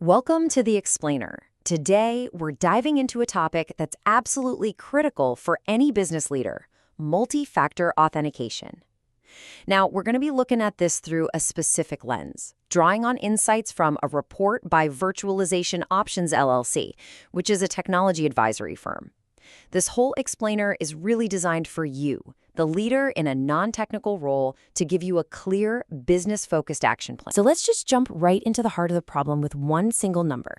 Welcome to The Explainer. Today, we're diving into a topic that's absolutely critical for any business leader: multi-factor authentication. Now, we're going to be looking at this through a specific lens, drawing on insights from a report by Virtualization Options LLC, which is a technology advisory firm. This whole explainer is really designed for you, the leader in a non-technical role, to give you a clear, business-focused action plan. So let's just jump right into the heart of the problem with one single number: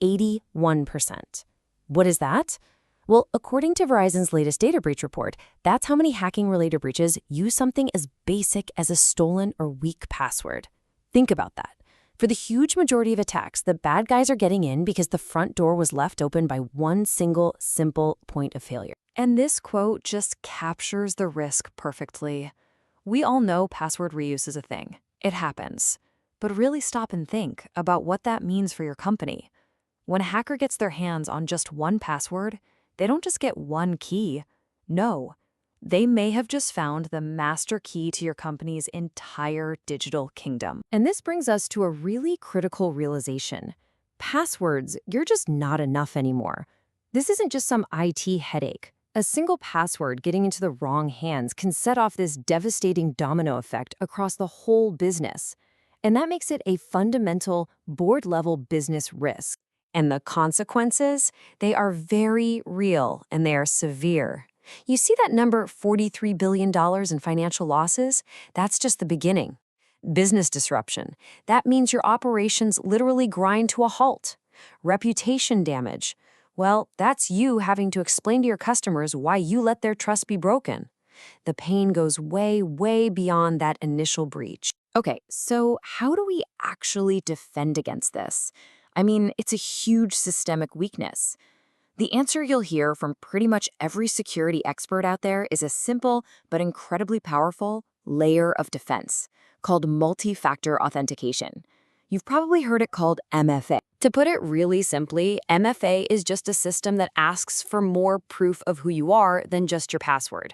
81%. What is that? Well, according to Verizon's latest data breach report, that's how many hacking-related breaches use something as basic as a stolen or weak password. Think about that. For the huge majority of attacks, the bad guys are getting in because the front door was left open by one single, simple point of failure. And this quote just captures the risk perfectly. We all know password reuse is a thing. It happens. But really stop and think about what that means for your company. When a hacker gets their hands on just one password, they don't just get one key. No, they may have just found the master key to your company's entire digital kingdom. And this brings us to a really critical realization. Passwords, you're just not enough anymore. This isn't just some IT headache. A single password getting into the wrong hands can set off this devastating domino effect across the whole business. And that makes it a fundamental board-level business risk. And the consequences, they are very real and they are severe. You see that number, $43 billion in financial losses? That's just the beginning. Business disruption. That means your operations literally grind to a halt. Reputation damage. Well, that's you having to explain to your customers why you let their trust be broken. The pain goes way, way beyond that initial breach. Okay, so how do we actually defend against this? I mean, it's a huge systemic weakness. The answer you'll hear from pretty much every security expert out there is a simple but incredibly powerful layer of defense called multi-factor authentication. You've probably heard it called MFA. To put it really simply, MFA is just a system that asks for more proof of who you are than just your password.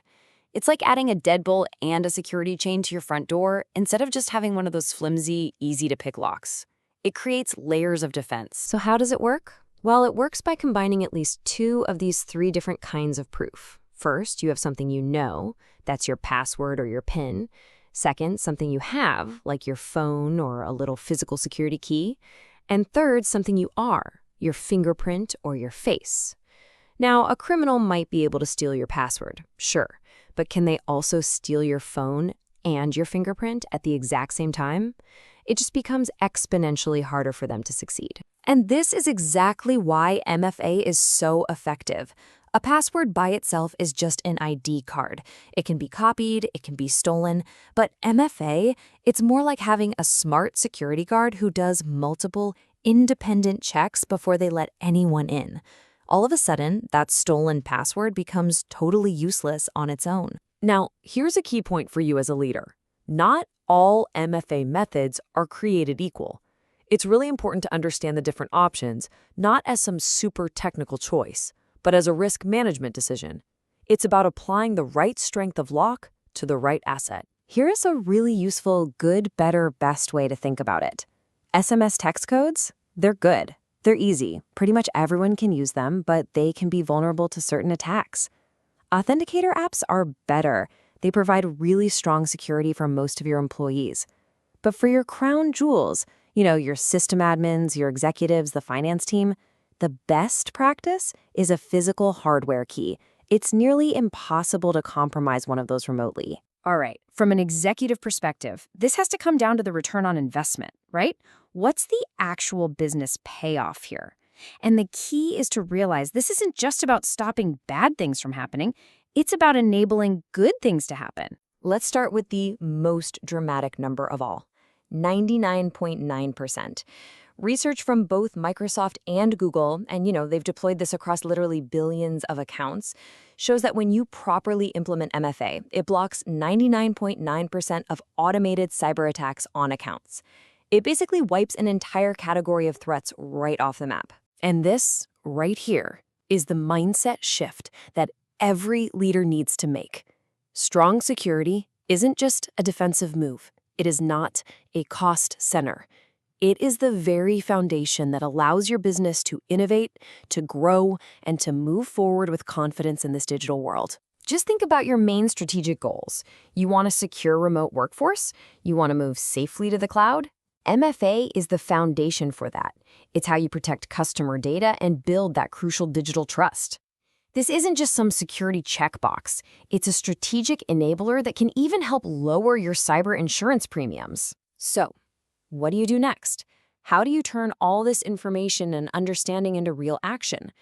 It's like adding a deadbolt and a security chain to your front door instead of just having one of those flimsy, easy-to-pick locks. It creates layers of defense. So how does it work? Well, it works by combining at least two of these three different kinds of proof. First, you have something you know, that's your password or your PIN. Second, something you have, like your phone or a little physical security key. And third, something you are, your fingerprint or your face. Now, a criminal might be able to steal your password, sure, but can they also steal your phone and your fingerprint at the exact same time? It just becomes exponentially harder for them to succeed. And this is exactly why MFA is so effective. A password by itself is just an ID card. It can be copied, it can be stolen, but MFA, it's more like having a smart security guard who does multiple independent checks before they let anyone in. All of a sudden, that stolen password becomes totally useless on its own. Now, here's a key point for you as a leader. Not all MFA methods are created equal. It's really important to understand the different options, not as some super technical choice, but as a risk management decision. It's about applying the right strength of lock to the right asset. Here is a really useful good, better, best way to think about it. SMS text codes, they're good. They're easy. Pretty much everyone can use them, but they can be vulnerable to certain attacks. Authenticator apps are better. They provide really strong security for most of your employees. But for your crown jewels, your system admins, your executives, the finance team, the best practice is a physical hardware key. It's nearly impossible to compromise one of those remotely. All right, from an executive perspective, this has to come down to the return on investment, right? What's the actual business payoff here? And the key is to realize this isn't just about stopping bad things from happening. It's about enabling good things to happen. Let's start with the most dramatic number of all, 99.9%. Research from both Microsoft and Google, and they've deployed this across literally billions of accounts, shows that when you properly implement MFA, it blocks 99.9% of automated cyber attacks on accounts. It basically wipes an entire category of threats right off the map. And this, right here, is the mindset shift that every leader needs to make. Strong security isn't just a defensive move. It is not a cost center. It is the very foundation that allows your business to innovate, to grow, and to move forward with confidence in this digital world. Just think about your main strategic goals. You want a secure remote workforce? You want to move safely to the cloud? MFA is the foundation for that. It's how you protect customer data and build that crucial digital trust. This isn't just some security checkbox. It's a strategic enabler that can even help lower your cyber insurance premiums. So, what do you do next? How do you turn all this information and understanding into real action?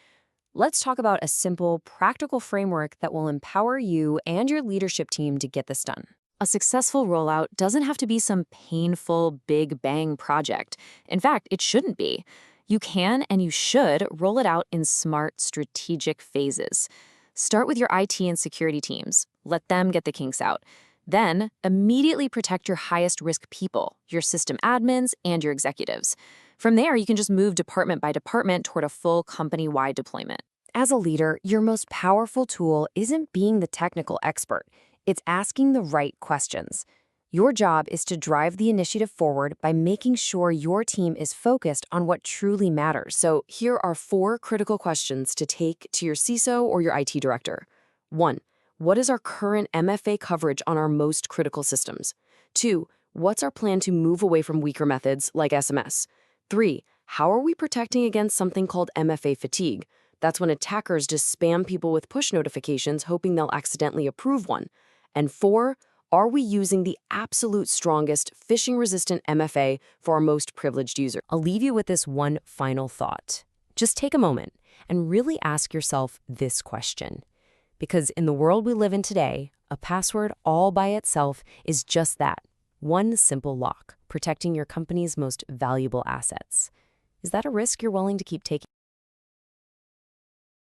Let's talk about a simple, practical framework that will empower you and your leadership team to get this done. A successful rollout doesn't have to be some painful, big bang project. In fact, it shouldn't be. You can and you should roll it out in smart, strategic phases. Start with your IT and security teams. Let them get the kinks out. Then, immediately protect your highest risk people, your system admins, and your executives. From there, you can just move department by department toward a full company-wide deployment. As a leader, your most powerful tool isn't being the technical expert. It's asking the right questions. Your job is to drive the initiative forward by making sure your team is focused on what truly matters. So here are 4 critical questions to take to your CISO or your IT director. 1. What is our current MFA coverage on our most critical systems? 2. What's our plan to move away from weaker methods like SMS? 3. How are we protecting against something called MFA fatigue? That's when attackers just spam people with push notifications hoping they'll accidentally approve one. And 4, are we using the absolute strongest phishing-resistant MFA for our most privileged user? I'll leave you with this one final thought. Just take a moment and really ask yourself this question. Because in the world we live in today, a password all by itself is just that, one simple lock, protecting your company's most valuable assets. Is that a risk you're willing to keep taking?